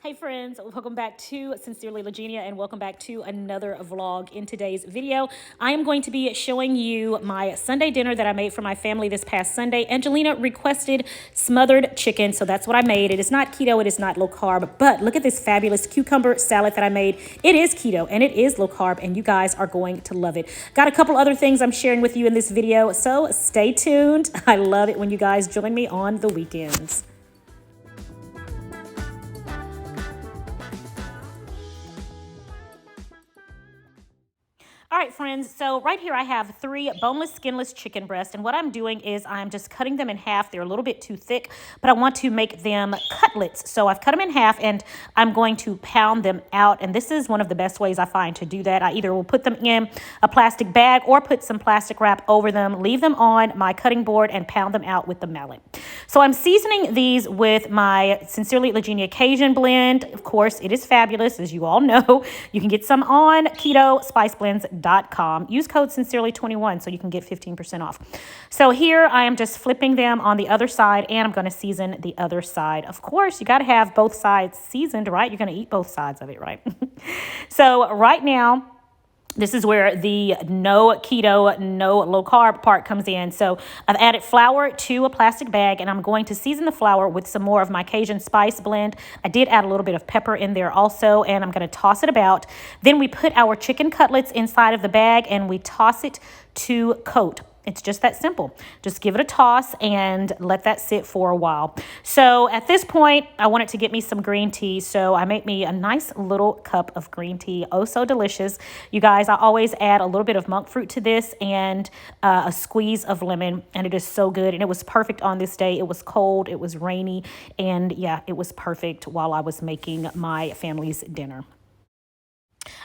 Hey friends, welcome back to Sincerely Legenia and welcome back to another vlog. In today's video, I am going to be showing you my Sunday dinner that I made for my family this past Sunday. Angelina requested smothered chicken, so that's what I made. It is not keto, it is not low carb, but look at this fabulous cucumber salad that I made. It is keto and it is low carb and you guys are going to love it. Got a couple other things I'm sharing with you in this video, so stay tuned. I love it when you guys join me on the weekends. All right, friends, so right here I have 3 boneless, skinless chicken breasts, and what I'm doing is I'm just cutting them in half. They're a little bit too thick, but I want to make them cutlets. So I've cut them in half, and I'm going to pound them out, and this is one of the best ways I find to do that. I either will put them in a plastic bag or put some plastic wrap over them, leave them on my cutting board, and pound them out with the mallet. So I'm seasoning these with my Sincerely Legenia Cajun blend. Of course, it is fabulous, as you all know. You can get some on KetoSpiceBlends.com. Use code Sincerely21 so you can get 15% off. So here I am just flipping them on the other side, and I'm going to season the other side. Of course, you got to have both sides seasoned, right? You're going to eat both sides of it, right? So right now, this is where the no keto, no low carb part comes in. So I've added flour to a plastic bag, and I'm going to season the flour with some more of my Cajun spice blend. I did add a little bit of pepper in there also, and I'm going to toss it about. Then we put our chicken cutlets inside of the bag, and we toss it to coat. It's just that simple. Just give it a toss and let that sit for a while. So at this point, I wanted to get me some green tea. So I made me a nice little cup of green tea. Oh, so delicious. You guys, I always add a little bit of monk fruit to this and a squeeze of lemon. And it is so good. And it was perfect on this day. It was cold. It was rainy. And yeah, it was perfect while I was making my family's dinner.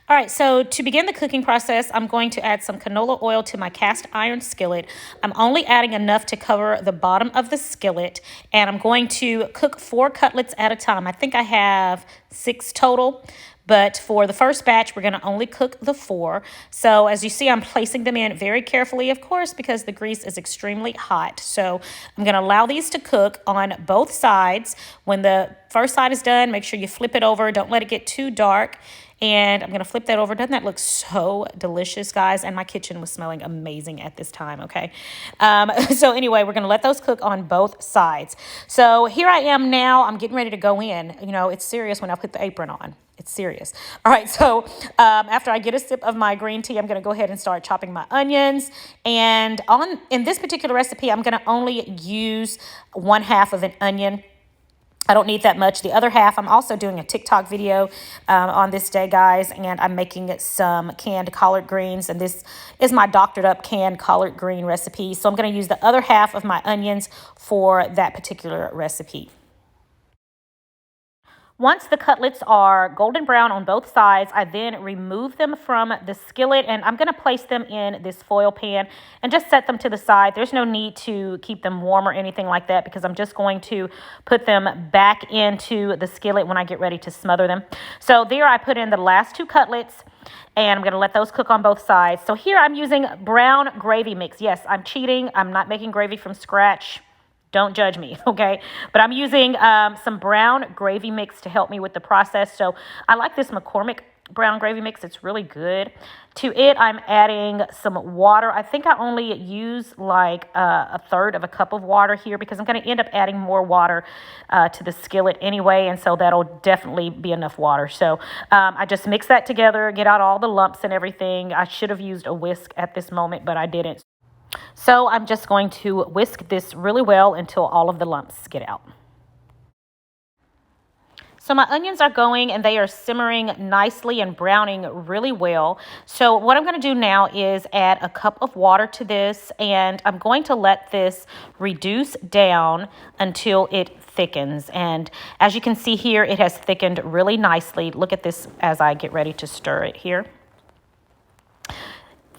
All right, so to begin the cooking process, I'm going to add some canola oil to my cast iron skillet. I'm only adding enough to cover the bottom of the skillet, and I'm going to cook 4 cutlets at a time. I think I have 6 total, but for the first batch, we're going to only cook the 4. So as you see, I'm placing them in very carefully, of course, because the grease is extremely hot. So I'm going to allow these to cook on both sides. When the first side is done, make sure you flip it over. Don't let it get too dark. And I'm going to flip that over. Doesn't that look so delicious, guys? And my kitchen was smelling amazing at this time, okay? So anyway, we're going to let those cook on both sides. So here I am now. I'm getting ready to go in. You know, it's serious when I put the apron on. It's serious. All right, so after I get a sip of my green tea, I'm going to go ahead and start chopping my onions. And in this particular recipe, I'm going to only use 1/2 of an onion. I don't need that much. The other half, I'm also doing a TikTok video on this day, guys, and I'm making some canned collard greens, and this is my doctored up canned collard green recipe. So I'm going to use the other half of my onions for that particular recipe. Once the cutlets are golden brown on both sides, I then remove them from the skillet, and I'm going to place them in this foil pan and just set them to the side. There's no need to keep them warm or anything like that because I'm just going to put them back into the skillet when I get ready to smother them. So there I put in the last 2 cutlets, and I'm going to let those cook on both sides. So here I'm using brown gravy mix. Yes, I'm cheating. I'm not making gravy from scratch. Don't judge me, okay? But I'm using some brown gravy mix to help me with the process. So I like this McCormick brown gravy mix. It's really good. To it, I'm adding some water. I think I only use like 1/3 of a cup of water here because I'm going to end up adding more water to the skillet anyway. And so that'll definitely be enough water. So I just mix that together, get out all the lumps and everything. I should have used a whisk at this moment, but I didn't. So I'm just going to whisk this really well until all of the lumps get out. So my onions are going and they are simmering nicely and browning really well. So what I'm going to do now is add a cup of water to this, and I'm going to let this reduce down until it thickens. And as you can see here, it has thickened really nicely. Look at this as I get ready to stir it here.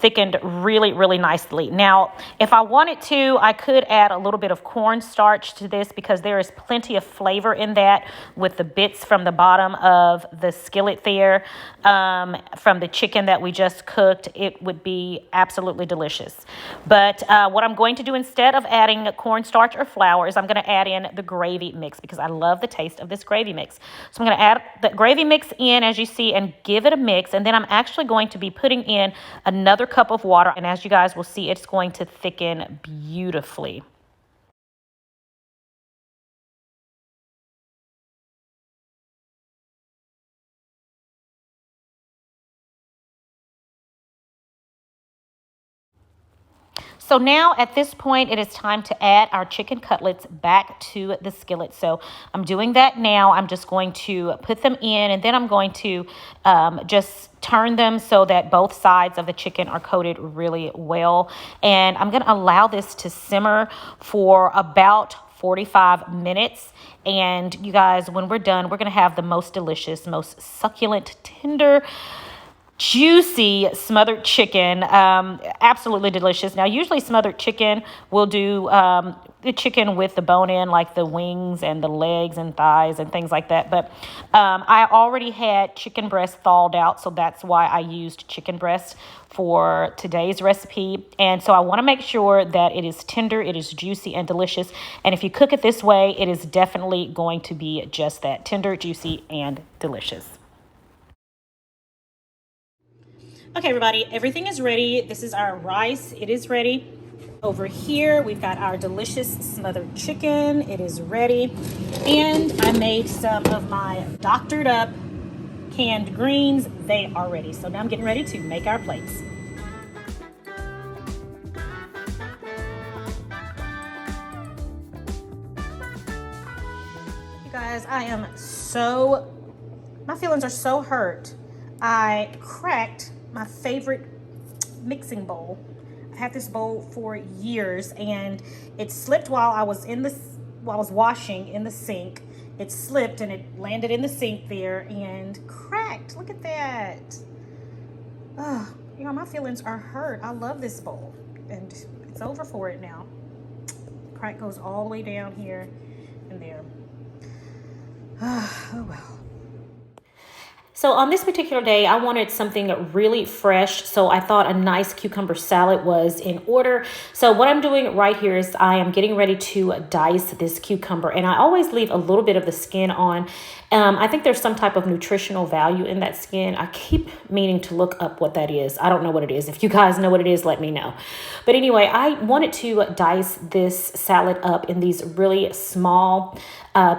thickened really, really nicely. Now, if I wanted to, I could add a little bit of cornstarch to this because there is plenty of flavor in that with the bits from the bottom of the skillet there, from the chicken that we just cooked. It would be absolutely delicious. But what I'm going to do instead of adding cornstarch or flour is I'm going to add in the gravy mix because I love the taste of this gravy mix. So I'm going to add the gravy mix in, as you see, and give it a mix. And then I'm actually going to be putting in another cup of water. And as you guys will see, it's going to thicken beautifully. So now at this point, it is time to add our chicken cutlets back to the skillet. So I'm doing that now. I'm just going to put them in, and then I'm going to just turn them so that both sides of the chicken are coated really well. And I'm going to allow this to simmer for about 45 minutes. And you guys, when we're done, we're going to have the most delicious, most succulent, tender, juicy smothered chicken. Absolutely delicious. Now, usually smothered chicken will do the chicken with the bone in, like the wings and the legs and thighs and things like that. But I already had chicken breast thawed out, so that's why I used chicken breast for today's recipe. And so I want to make sure that it is tender, it is juicy and delicious. And if you cook it this way, it is definitely going to be just that, tender, juicy, and delicious. Okay, everybody, everything is ready. This is our rice. It is ready. Over here, we've got our delicious smothered chicken. It is ready. And I made some of my doctored up canned greens. They are ready. So now I'm getting ready to make our plates. You guys, my feelings are so hurt. I cracked my favorite mixing bowl. I've had this bowl for years, and it slipped while I was washing in the sink. It slipped and it landed in the sink there and cracked. Look at that. Oh, you know, my feelings are hurt. I love this bowl, and it's over for it now. Crack goes all the way down here and there. Oh well. So on this particular day, I wanted something really fresh, so I thought a nice cucumber salad was in order. So what I'm doing right here is I am getting ready to dice this cucumber, and I always leave a little bit of the skin on. I think there's some type of nutritional value in that skin. I keep meaning to look up what that is. I don't know what it is. If you guys know what it is, let me know. But anyway, I wanted to dice this salad up in these really small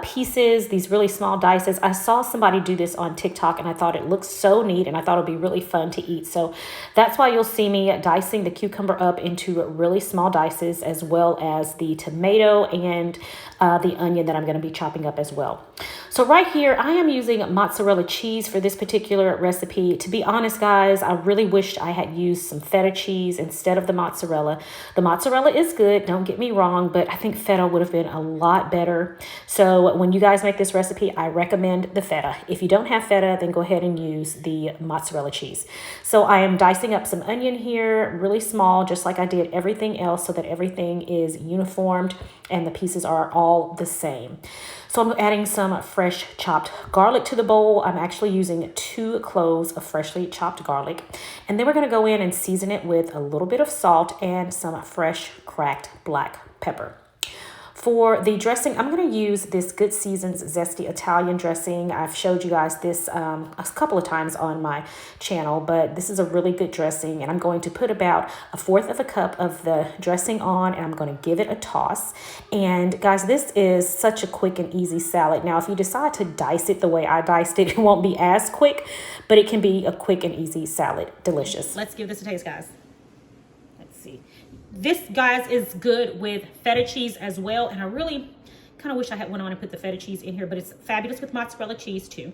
pieces, these really small dices. I saw somebody do this on TikTok, and I thought it looked so neat, and I thought it'd be really fun to eat. So that's why you'll see me dicing the cucumber up into really small dices, as well as the tomato and the onion that I'm going to be chopping up as well. So right here, I am using mozzarella cheese for this particular recipe. To be honest, guys, I really wished I had used some feta cheese instead of the mozzarella. The mozzarella is good, don't get me wrong, but I think feta would have been a lot better. So when you guys make this recipe, I recommend the feta. If you don't have feta, then go ahead and use the mozzarella cheese. So I am dicing up some onion here, really small, just like I did everything else, so that everything is uniformed and the pieces are all the same. So I'm adding some fresh chopped garlic to the bowl. I'm actually using 2 cloves of freshly chopped garlic. And then we're going to go in and season it with a little bit of salt and some fresh cracked black pepper. For the dressing, I'm going to use this Good Seasons Zesty Italian dressing. I've showed you guys this a couple of times on my channel, but this is a really good dressing, and I'm going to put about 1/4 cup of the dressing on, and I'm going to give it a toss. And guys, this is such a quick and easy salad. Now, if you decide to dice it the way I diced it, it won't be as quick, but it can be a quick and easy salad. Delicious. Let's give this a taste, guys. Let's see. This, guys, is good with feta cheese as well, and I really kind of wish I had went on and put the feta cheese in here, but it's fabulous with mozzarella cheese too.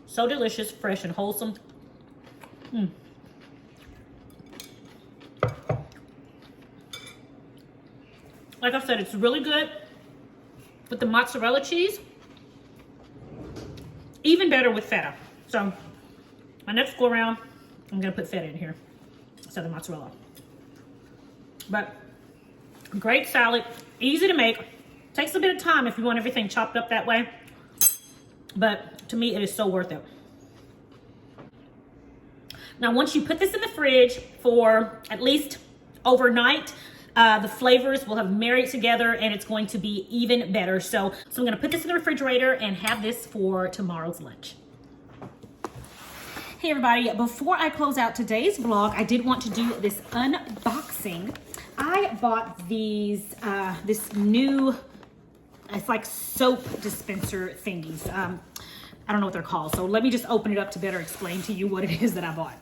So delicious, fresh, and wholesome. Like I said, it's really good with the mozzarella cheese. Even better with feta. So my next go around, I'm gonna put feta in here instead of mozzarella. But great salad, easy to make. Takes a bit of time if you want everything chopped up that way. But to me, it is so worth it. Now, once you put this in the fridge for at least overnight, the flavors will have married together and it's going to be even better. So I'm gonna put this in the refrigerator and have this for tomorrow's lunch. Hey everybody, before I close out today's vlog, I did want to do this unboxing. I bought these, this new, it's like soap dispenser thingies. I don't know what they're called. So let me just open it up to better explain to you what it is that I bought.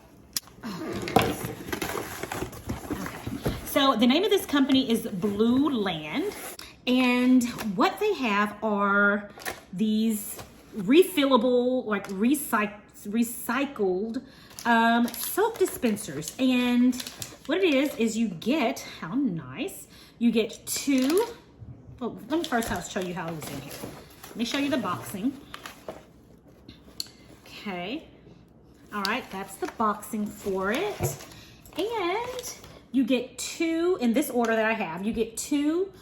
Okay. So the name of this company is Blueland. And what they have are these refillable, like recycled soap dispensers. And what it is you get, how nice, you get two. Well, let me first show you how it was in here. Let me show you the boxing. Okay. All right, that's the boxing for it. And you get two, in this order that I have, you get two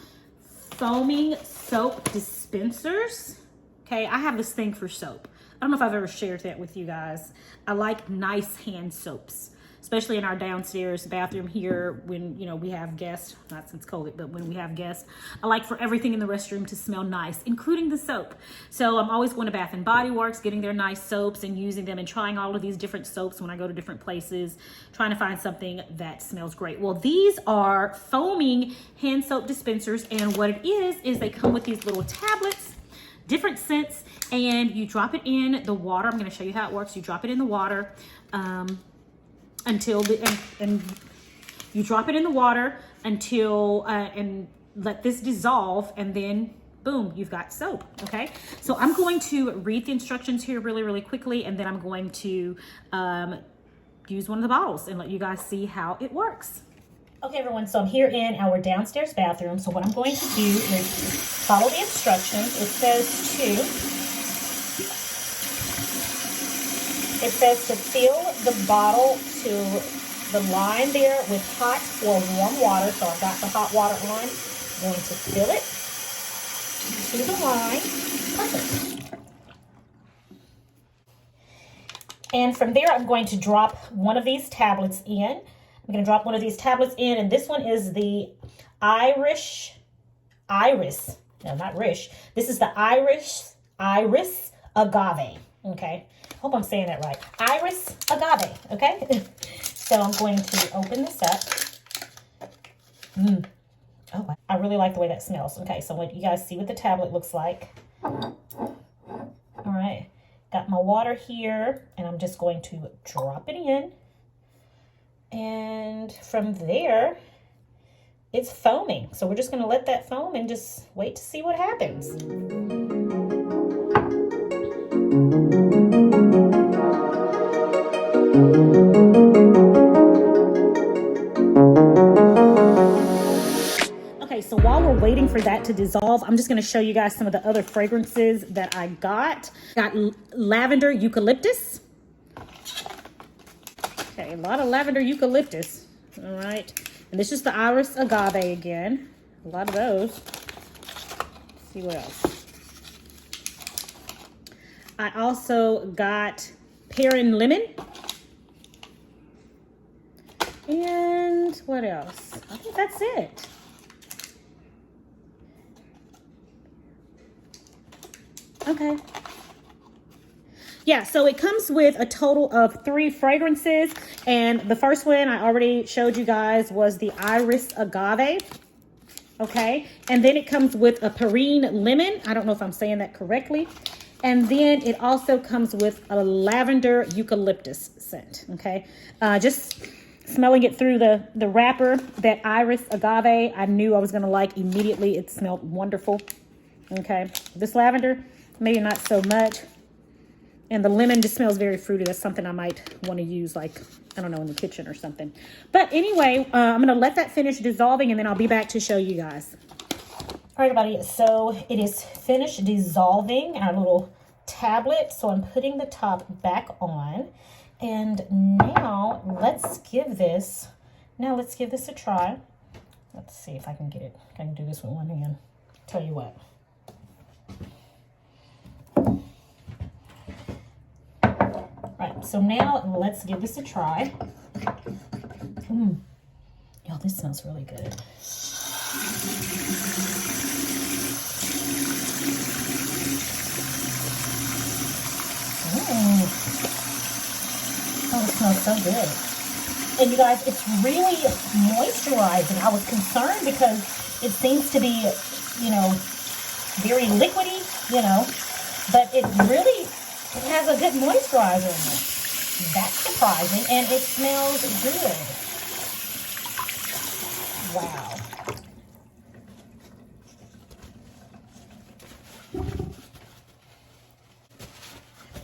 foaming soap dispensers. Okay, I have this thing for soap. I don't know if I've ever shared that with you guys. I like nice hand soaps, especially in our downstairs bathroom here when, you know, we have guests, not since COVID, but when we have guests. I like for everything in the restroom to smell nice, including the soap. So I'm always going to Bath and Body Works, getting their nice soaps and using them and trying all of these different soaps when I go to different places, trying to find something that smells great. Well, these are foaming hand soap dispensers, and what it is they come with these little tablets, different scents, and you drop it in the water. I'm going to show you how it works. You drop it in the water until you drop it in the water until and let this dissolve, and then boom, you've got soap. Okay, so I'm going to read the instructions here really quickly, and then I'm going to use one of the bottles and let you guys see how it works. Okay, everyone, so I'm here in our downstairs bathroom. So what I'm going to do is follow the instructions. It says to fill the bottle to the line there with hot or warm water. So I've got the hot water on. I'm going to fill it to the line. Perfect. And from there, I'm going to drop one of these tablets in. I'm going to drop one of these tablets in, and this one is the Iris. No, not Rish. This is the Iris agave. Okay. Hope I'm saying that right. Iris agave. Okay. So I'm going to open this up. Oh, I really like the way that smells. Okay. So what you guys see what the tablet looks like. All right. Got my water here, and I'm just going to drop it in. And from there, it's foaming. So we're just going to let that foam and just wait to see what happens. Okay, so while we're waiting for that to dissolve, I'm just going to show you guys some of the other fragrances that I got. Got lavender eucalyptus. Okay, a lot of lavender eucalyptus. All right. And this is the Iris agave again. A lot of those. Let's see what else. I also got pear and lemon. And what else? I think that's it. Okay. Yeah, so it comes with a total of 3 fragrances, and the first one I already showed you guys was the Iris agave, okay? And then it comes with a perrine lemon. I don't know if I'm saying that correctly. And then it also comes with a lavender eucalyptus scent, okay? Just smelling it through the wrapper, that Iris agave, I knew I was gonna like immediately. It smelled wonderful, okay? This lavender, maybe not so much. And the lemon just smells very fruity. That's something I might want to use, like, I don't know, in the kitchen or something. But anyway, I'm going to let that finish dissolving, and then I'll be back to show you guys. All right, everybody, so it is finished dissolving our little tablet. So I'm putting the top back on. And now let's give this a try. Let's see if I can get it. I can do this with one hand. Tell you what. All right, so now let's give this a try. Y'all, this smells really good. Oh, it smells so good. And you guys, it's really moisturizing. I was concerned because it seems to be, you know, very liquidy, you know, but it really has a good moisturizer in it. That's surprising, and it smells good. Wow.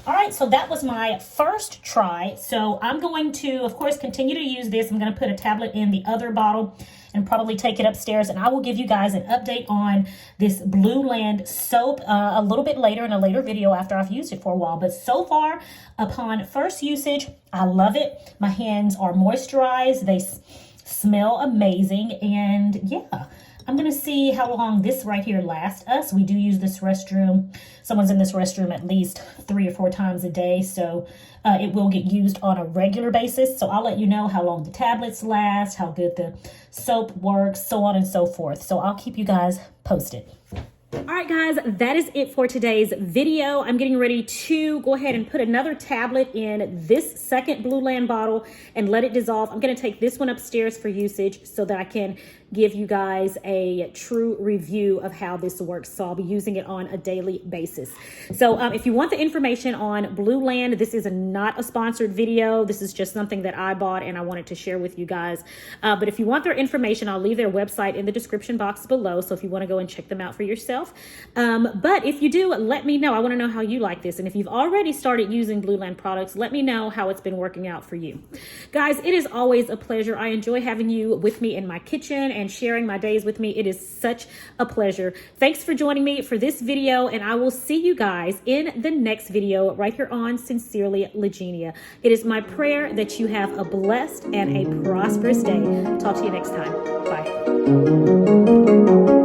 All right, so that was my first try. So I'm going to, of course, continue to use this. I'm going to put a tablet in the other bottle and probably take it upstairs. And I will give you guys an update on this Blueland soap a little bit later in a later video after I've used it for a while. But so far, upon first usage, I love it. My hands are moisturized. They smell amazing. And yeah, I'm going to see how long this right here lasts us. We do use this restroom. Someone's in this restroom at least 3 or 4 times a day. So it will get used on a regular basis. So I'll let you know how long the tablets last, how good the soap works, so on and so forth. So I'll keep you guys posted. All right, guys, that is it for today's video. I'm getting ready to go ahead and put another tablet in this second Blueland bottle and let it dissolve. I'm going to take this one upstairs for usage so that I can give you guys a true review of how this works. So I'll be using it on a daily basis. So if you want the information on Blueland, this is not a sponsored video. This is just something that I bought and I wanted to share with you guys. But if you want their information, I'll leave their website in the description box below. So if you want to go and check them out for yourself. But if you do, let me know. I want to know how you like this. And if you've already started using Blueland products, let me know how it's been working out for you. Guys, it is always a pleasure. I enjoy having you with me in my kitchen and sharing my days with me. It is such a pleasure. Thanks for joining me for this video, and I will see you guys in the next video right here on Sincerely Legenia. It is my prayer that you have a blessed and a prosperous day. Talk to you next time. Bye.